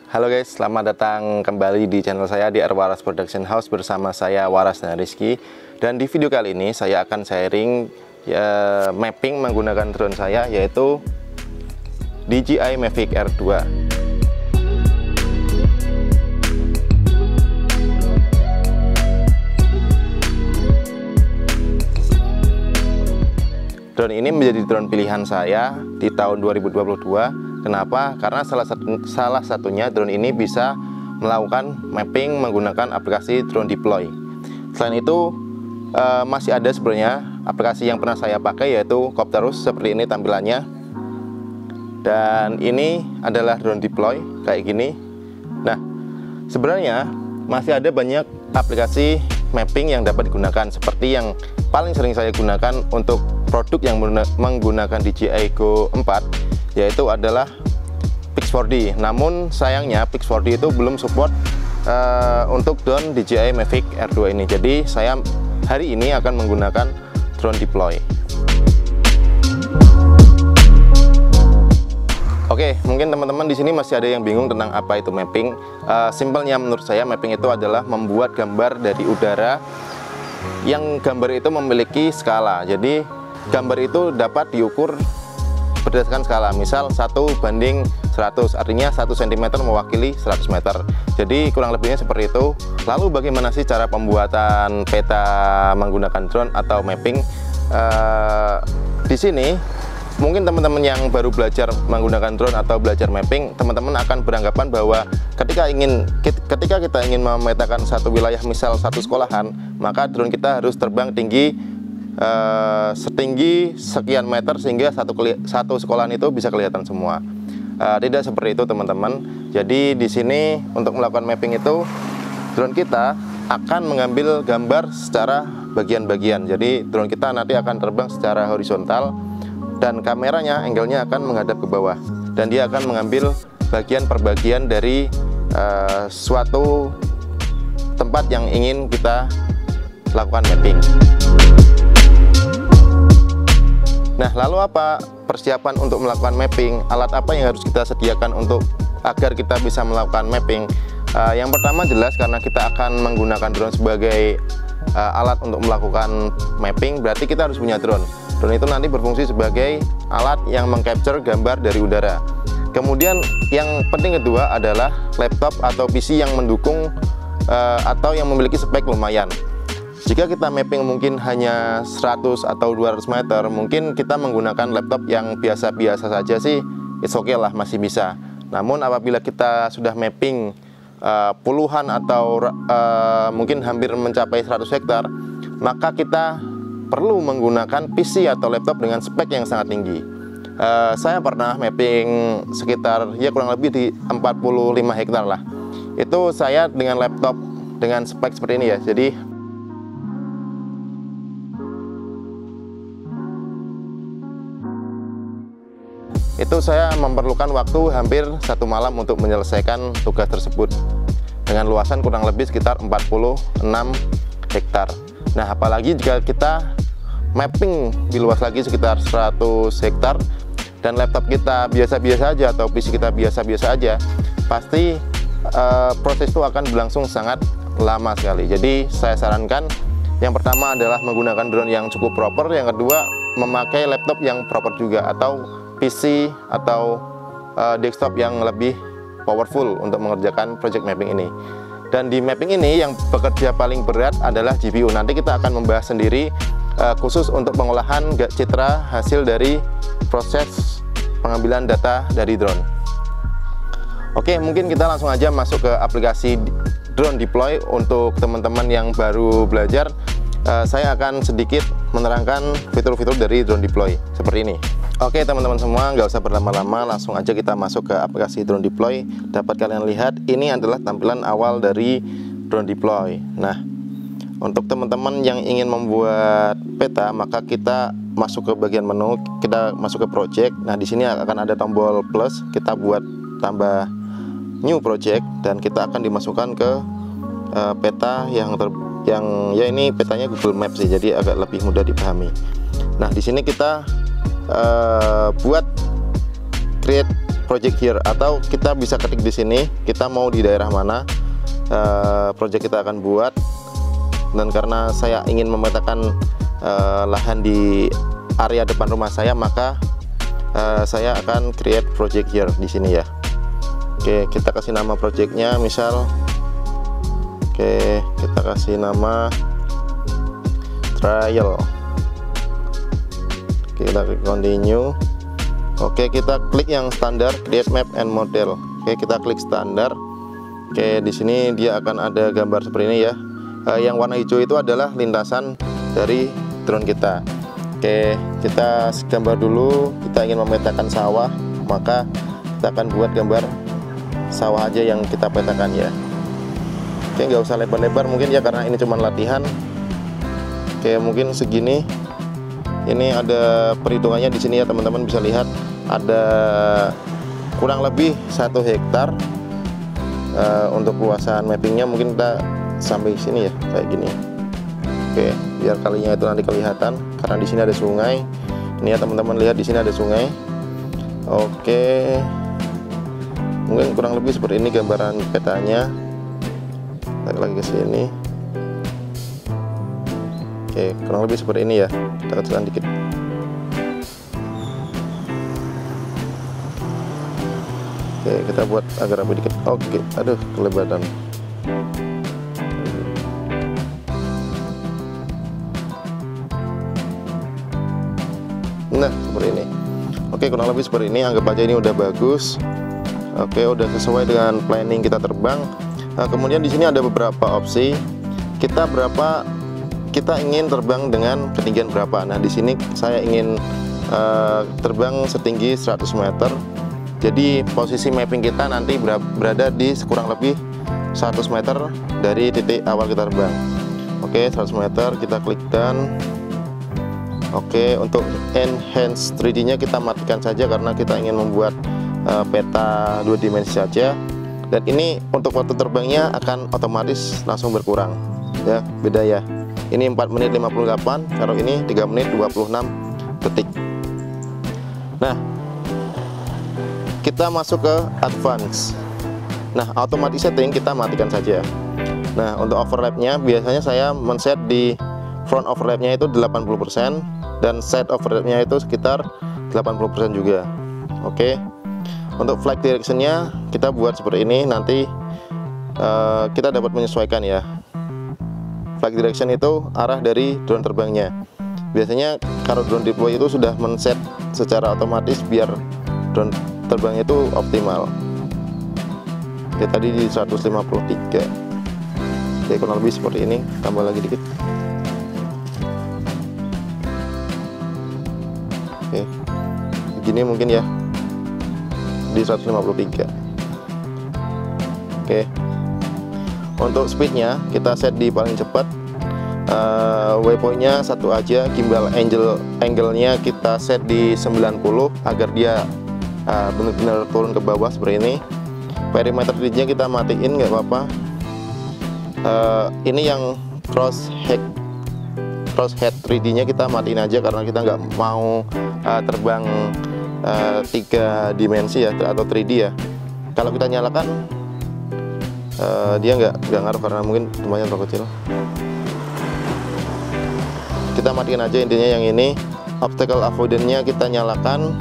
Halo guys, selamat datang kembali di channel saya di Waras Production House bersama saya Waras dan Rizky. Dan di video kali ini saya akan sharing mapping menggunakan drone saya, yaitu DJI Mavic Air 2. Drone ini menjadi drone pilihan saya di tahun 2022. Kenapa? Karena salah satunya drone ini bisa melakukan mapping menggunakan aplikasi Drone Deploy. Selain itu masih ada sebenarnya aplikasi yang pernah saya pakai, yaitu Copterus. Seperti ini tampilannya. Dan ini adalah Drone Deploy kayak gini. Nah, sebenarnya masih ada banyak aplikasi mapping yang dapat digunakan, seperti yang paling sering saya gunakan untuk produk yang menggunakan DJI Go 4, yaitu adalah Pix4D. Namun sayangnya Pix4D itu belum support untuk drone DJI Mavic Air 2 ini. Jadi saya hari ini akan menggunakan Drone Deploy. Oke, mungkin teman-teman di sini masih ada yang bingung tentang apa itu mapping. Simpelnya menurut saya mapping itu adalah membuat gambar dari udara yang gambar itu memiliki skala. Jadi gambar itu dapat diukur berdasarkan skala, misal 1:100, artinya 1 cm mewakili 100 meter. Jadi kurang lebihnya seperti itu. Lalu bagaimana sih cara pembuatan peta menggunakan drone atau mapping? Di sini mungkin teman-teman yang baru belajar menggunakan drone atau belajar mapping, teman-teman akan beranggapan bahwa ketika kita ingin memetakan satu wilayah, misal satu sekolahan, maka drone kita harus terbang tinggi setinggi sekian meter sehingga satu sekolahan itu bisa kelihatan semua. Tidak seperti itu teman-teman. Jadi di sini untuk melakukan mapping itu drone kita akan mengambil gambar secara bagian-bagian. Jadi drone kita nanti akan terbang secara horizontal dan kameranya angle-nya akan menghadap ke bawah, dan dia akan mengambil bagian per bagian dari suatu tempat yang ingin kita lakukan mapping. Nah, lalu apa persiapan untuk melakukan mapping? Alat apa yang harus kita sediakan agar kita bisa melakukan mapping? Yang pertama jelas, karena kita akan menggunakan drone sebagai alat untuk melakukan mapping, berarti kita harus punya drone. Drone itu nanti berfungsi sebagai alat yang mengcapture gambar dari udara. Kemudian yang penting kedua adalah laptop atau PC yang mendukung atau yang memiliki spek lumayan. Jika kita mapping mungkin hanya 100 atau 200 meter, mungkin kita menggunakan laptop yang biasa-biasa saja sih, it's okay lah, masih bisa. Namun apabila kita sudah mapping puluhan atau mungkin hampir mencapai 100 hektar, maka kita perlu menggunakan PC atau laptop dengan spek yang sangat tinggi. Saya pernah mapping sekitar kurang lebih di 45 hektar lah. Itu saya dengan laptop dengan spek seperti ini ya. Jadi itu saya memerlukan waktu hampir 1 malam untuk menyelesaikan tugas tersebut dengan luasan kurang lebih sekitar 46 hektar. Nah, apalagi jika kita mapping di luas lagi sekitar 100 hektar dan laptop kita biasa-biasa aja atau PC kita biasa-biasa aja, pasti proses itu akan berlangsung sangat lama sekali. Jadi saya sarankan yang pertama adalah menggunakan drone yang cukup proper, yang kedua memakai laptop yang proper juga, atau PC atau desktop yang lebih powerful untuk mengerjakan project mapping ini. Dan di mapping ini yang bekerja paling berat adalah GPU. Nanti kita akan membahas sendiri khusus untuk pengolahan citra hasil dari proses pengambilan data dari drone. Oke, mungkin kita langsung aja masuk ke aplikasi Drone Deploy. Untuk teman-teman yang baru belajar, saya akan sedikit menerangkan fitur-fitur dari Drone Deploy seperti ini. Oke teman-teman semua, nggak usah berlama-lama, langsung aja kita masuk ke aplikasi Drone Deploy. Dapat kalian lihat, ini adalah tampilan awal dari Drone Deploy. Nah, untuk teman-teman yang ingin membuat peta, maka kita masuk ke bagian menu, kita masuk ke project. Nah, di sini akan ada tombol plus, kita buat tambah new project, dan kita akan dimasukkan ke peta yang ya ini petanya Google Maps sih, jadi agak lebih mudah dipahami. Nah, di sini kita buat create project here, atau kita bisa ketik di sini kita mau di daerah mana project kita akan buat. Dan karena saya ingin memetakan lahan di area depan rumah saya, maka saya akan create project here di sini ya. Oke, kita kasih nama projectnya misal, oke, kita kasih nama trial. Oke, kita klik continue. Oke, kita klik yang standar, create map and model. Oke, kita klik standar. Oke, di sini dia akan ada gambar seperti ini ya. Yang warna hijau itu adalah lintasan dari drone kita. Oke, kita gambar dulu. Kita ingin memetakan sawah, maka kita akan buat gambar sawah aja yang kita petakan ya. Oke, nggak usah lebar-lebar mungkin ya, karena ini cuma latihan. Oke, mungkin segini. Ini ada perhitungannya di sini ya, teman-teman bisa lihat ada kurang lebih 1 hektar. Untuk luasan mappingnya mungkin kita sampai sini ya, kayak gini. Oke, biar kalinya itu nanti kelihatan karena di sini ada sungai. Ini ya teman-teman, lihat di sini ada sungai. Oke, mungkin kurang lebih seperti ini gambaran petanya. Kita lagi ke sini. Oke, kurang lebih seperti ini ya. Kita kecilkan dikit. Oke, kita buat agak rapi dikit. Oke, aduh kelebatan. Nah, seperti ini. Oke, kurang lebih seperti ini. Anggap aja ini udah bagus. Oke, udah sesuai dengan planning kita terbang. Nah, kemudian di sini ada beberapa opsi. Kita ingin terbang dengan ketinggian berapa. Nah, di sini saya ingin terbang setinggi 100 meter. Jadi posisi mapping kita nanti berada di kurang lebih 100 meter dari titik awal kita terbang. Oke, 100 meter, kita klik done. Oke, untuk enhance 3D nya kita matikan saja karena kita ingin membuat peta 2 dimensi saja. Dan ini untuk waktu terbangnya akan otomatis langsung berkurang ya, beda ya. Ini 4 menit 58, kalau ini 3 menit 26 detik. Nah, kita masuk ke advance. Nah, automatic setting kita matikan saja. Nah, untuk overlapnya biasanya saya men-set di front overlapnya itu 80% dan side overlapnya itu sekitar 80% juga. Oke, untuk flight directionnya kita buat seperti ini. Nanti kita dapat menyesuaikan ya. Flight direction itu arah dari drone terbangnya. Biasanya kalau drone deploy itu sudah men-set secara otomatis biar drone terbangnya itu optimal. Oke, tadi di 153. Oke, kurang lebih seperti ini. Tambah lagi dikit. Oke, begini mungkin ya, di 153. Oke, untuk speednya kita set di paling cepat. Waypointnya satu aja. Gimbal angle-nya kita set di 90 agar dia benar-benar turun ke bawah seperti ini. Perimeter gridnya kita matiin, nggak apa-apa. Ini yang crosshead 3D nya kita matiin aja karena kita nggak mau terbang 3 dimensi ya, atau 3D ya. Kalau kita nyalakan dia nggak ngaruh karena mungkin temannya terlalu kecil. Kita matiin aja intinya yang ini. Obstacle avoidance nya kita nyalakan.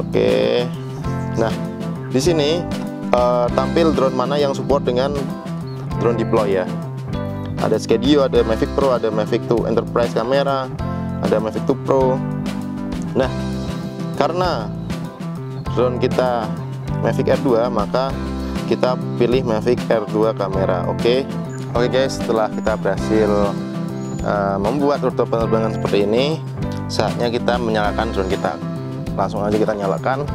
Oke. Nah, di sini tampil drone mana yang support dengan drone deploy ya. Ada Skydio, ada Mavic Pro, ada Mavic 2 Enterprise kamera, ada Mavic 2 Pro. Nah, karena drone kita Mavic R2, maka kita pilih Mavic R2 kamera. Oke guys, setelah kita berhasil membuat rute penerbangan seperti ini, saatnya kita menyalakan drone kita. Langsung aja kita nyalakan.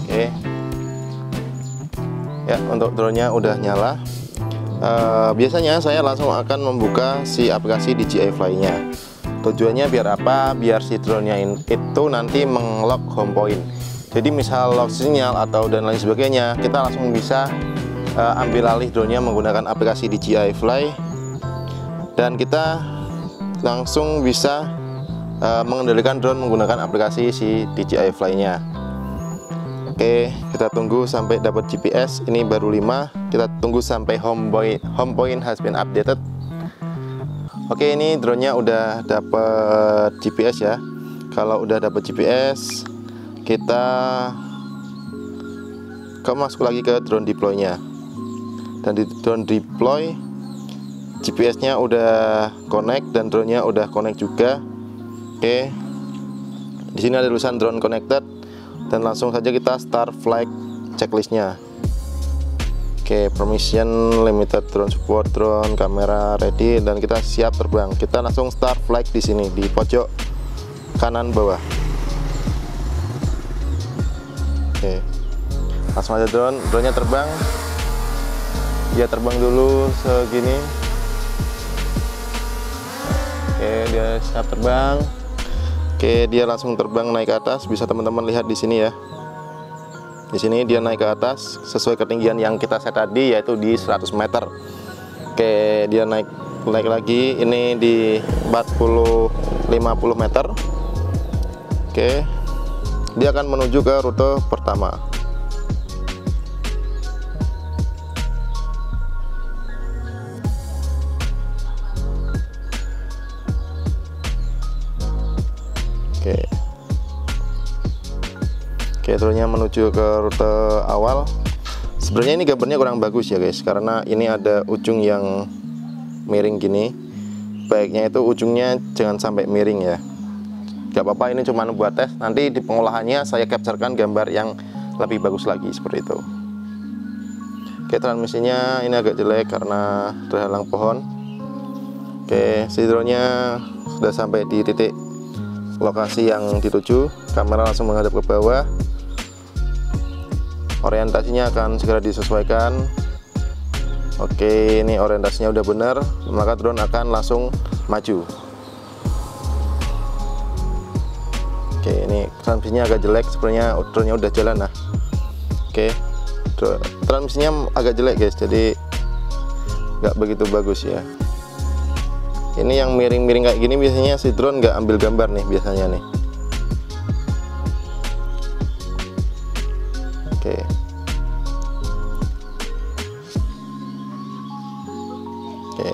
Oke ya, untuk drone-nya udah nyala. Biasanya saya langsung akan membuka si aplikasi DJI Fly-nya. Tujuannya biar apa? Biar si drone-nya itu nanti meng-lock home point. Jadi misal lock sinyal atau dan lain sebagainya, kita langsung bisa ambil alih drone-nya menggunakan aplikasi DJI Fly, dan kita langsung bisa mengendalikan drone menggunakan aplikasi si DJI Fly nya. Oke, kita tunggu sampai dapat GPS. Ini baru 5. Kita tunggu sampai home point has been updated. Oke, ini drone-nya udah dapat GPS ya. Kalau udah dapat GPS, kita masuk lagi ke drone deploy-nya. Dan di drone deploy, GPS-nya udah connect dan drone-nya udah connect juga. Oke. Di sini ada tulisan drone connected. Dan langsung saja kita start flight checklistnya. Oke, permission, limited drone support, drone, kamera ready, dan kita siap terbang. Kita langsung start flight di sini di pojok kanan bawah. Oke, langsung aja drone-nya terbang. Dia terbang dulu segini. Oke, dia siap terbang. Oke, dia langsung terbang naik ke atas. Bisa teman-teman lihat di sini ya. Di sini dia naik ke atas sesuai ketinggian yang kita set tadi, yaitu di 100 meter. Oke, dia naik lagi. Ini di 40-50 meter. Oke, dia akan menuju ke rute pertama. Oke, drone-nya menuju ke rute awal. Sebenarnya ini gambarnya kurang bagus ya guys, karena ini ada ujung yang miring gini. Baiknya itu ujungnya jangan sampai miring ya. Gak apa-apa, ini cuma buat tes. Nanti di pengolahannya saya capturekan gambar yang lebih bagus lagi seperti itu. Oke, transmisinya ini agak jelek karena terhalang pohon. Oke, si drone-nya sudah sampai di titik lokasi yang dituju. Kamera langsung menghadap ke bawah. Orientasinya akan segera disesuaikan. Oke, ini orientasinya udah benar, maka drone akan langsung maju. Oke, ini transmisinya agak jelek, sebenarnya drone-nya udah jalan nah. Oke, transmisinya agak jelek guys, jadi nggak begitu bagus ya. Ini yang miring-miring kayak gini biasanya si drone nggak ambil gambar nih biasanya nih. Oke. Oke.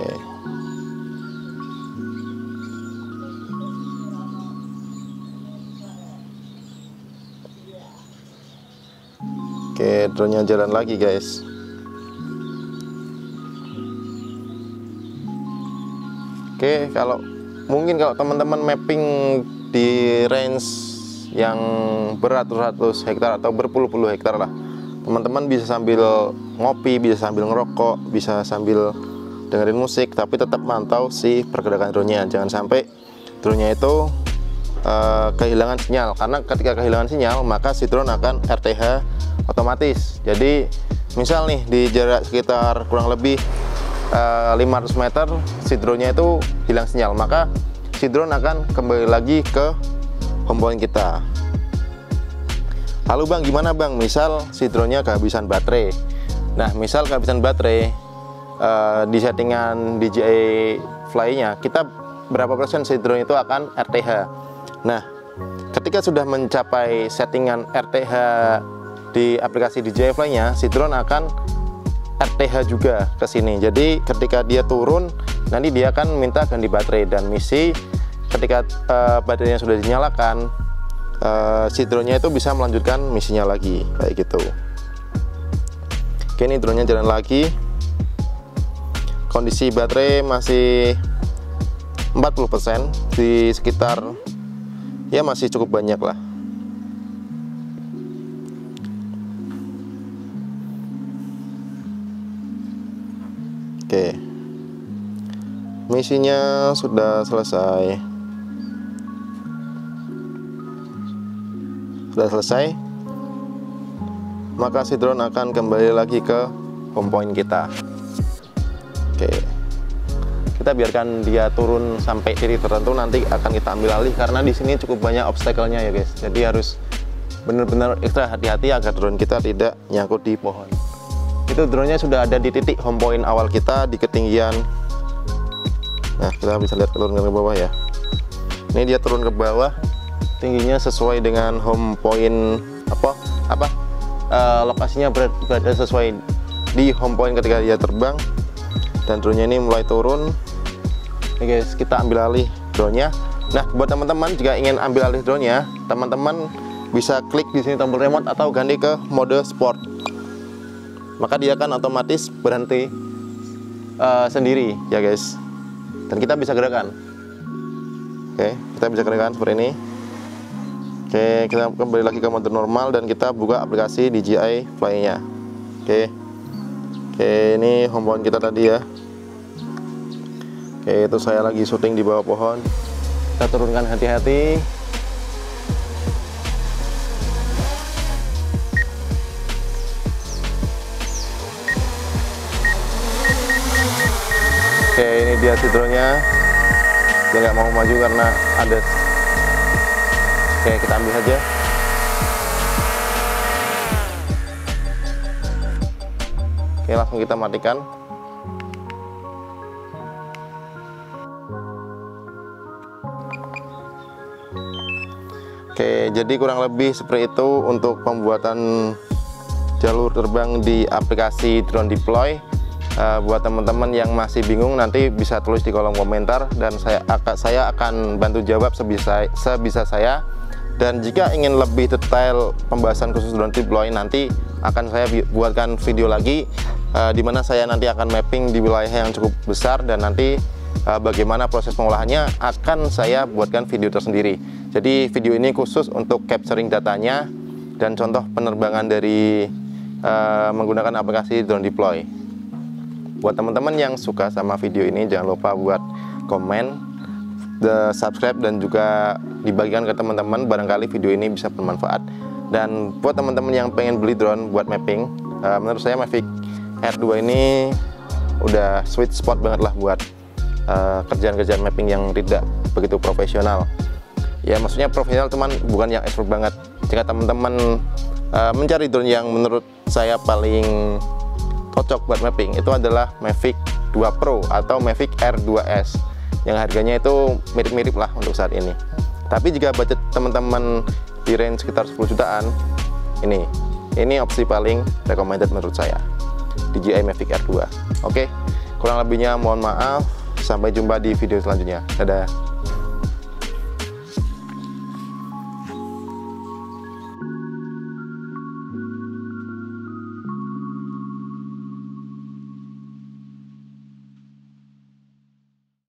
Oke, drone-nya jalan lagi guys. Oke, kalau teman-teman mapping di range yang beratus-ratus hektar atau berpuluh-puluh hektar lah, teman-teman bisa sambil ngopi, bisa sambil ngerokok, bisa sambil dengerin musik, tapi tetap mantau si pergerakan drone-nya. Jangan sampai drone-nya itu kehilangan sinyal, karena ketika kehilangan sinyal maka si drone akan RTH otomatis. Jadi misal nih di jarak sekitar kurang lebih 500 meter si drone-nya itu hilang sinyal, maka si drone akan kembali lagi ke home point kita. Lalu bang, gimana bang misal si drone-nya kehabisan baterai? Nah, misal kehabisan baterai, di settingan DJI Fly-nya kita berapa persen si drone itu akan RTH. Nah, ketika sudah mencapai settingan RTH di aplikasi DJI Fly-nya, si drone akan RTH juga ke sini. Jadi ketika dia turun, nanti dia akan minta ganti baterai, dan misi ketika baterainya sudah dinyalakan, si drone-nya itu bisa melanjutkan misinya lagi kayak gitu. Oke, ini drone-nya jalan lagi. Kondisi baterai masih 40%, di sekitar ya masih cukup banyak lah. Oke, misinya sudah selesai. Sudah selesai, maka si drone akan kembali lagi ke home point kita. Oke, kita biarkan dia turun sampai titik tertentu, nanti akan kita ambil alih karena di sini cukup banyak obstacle-nya ya guys. Jadi harus benar-benar ekstra hati-hati agar drone kita tidak nyangkut di pohon. Itu drone-nya sudah ada di titik home point awal kita di ketinggian. Nah, kita bisa lihat turun ke bawah ya. Ini dia turun ke bawah, tingginya sesuai dengan home point lokasinya berada sesuai di home point ketika dia terbang. Dan drone-nya ini mulai turun. Oke guys, kita ambil alih drone-nya. Nah, buat teman-teman jika ingin ambil alih drone-nya, teman-teman bisa klik di sini tombol remote atau ganti ke mode sport. Maka dia akan otomatis berhenti sendiri ya guys. Dan kita bisa gerakan. Oke, kita bisa gerakan seperti ini. Oke, kita kembali lagi ke mode normal dan kita buka aplikasi DJI Fly-nya. Oke, ini home point kita tadi ya. Oke, itu saya lagi syuting di bawah pohon. Kita turunkan hati-hati. Oke, ini dia si drone-nya. Dia nggak mau maju karena ada. Oke, kita ambil saja. Oke, langsung kita matikan. Oke, jadi kurang lebih seperti itu untuk pembuatan jalur terbang di aplikasi Drone Deploy. Buat teman-teman yang masih bingung, nanti bisa tulis di kolom komentar dan saya akan bantu jawab sebisa saya. Dan jika ingin lebih detail pembahasan khusus Drone Deploy, nanti akan saya buatkan video lagi di mana saya nanti akan mapping di wilayah yang cukup besar, dan nanti bagaimana proses pengolahannya akan saya buatkan video tersendiri. Jadi video ini khusus untuk capturing datanya dan contoh penerbangan dari menggunakan aplikasi Drone Deploy. Buat teman-teman yang suka sama video ini, jangan lupa buat komen, subscribe, dan juga dibagikan ke teman-teman, barangkali video ini bisa bermanfaat. Dan buat teman-teman yang pengen beli drone buat mapping, menurut saya Mavic Air 2 ini udah sweet spot banget lah buat kerjaan-kerjaan mapping yang tidak begitu profesional. Ya maksudnya profesional, teman bukan yang expert banget. Jika teman-teman mencari drone yang menurut saya paling cocok buat mapping, itu adalah Mavic 2 Pro atau Mavic Air 2S yang harganya itu mirip-mirip lah untuk saat ini. Tapi jika budget teman-teman di range sekitar 10 jutaan, ini opsi paling recommended menurut saya, DJI Mavic Air 2. Oke, kurang lebihnya mohon maaf. Sampai jumpa di video selanjutnya. Dadah.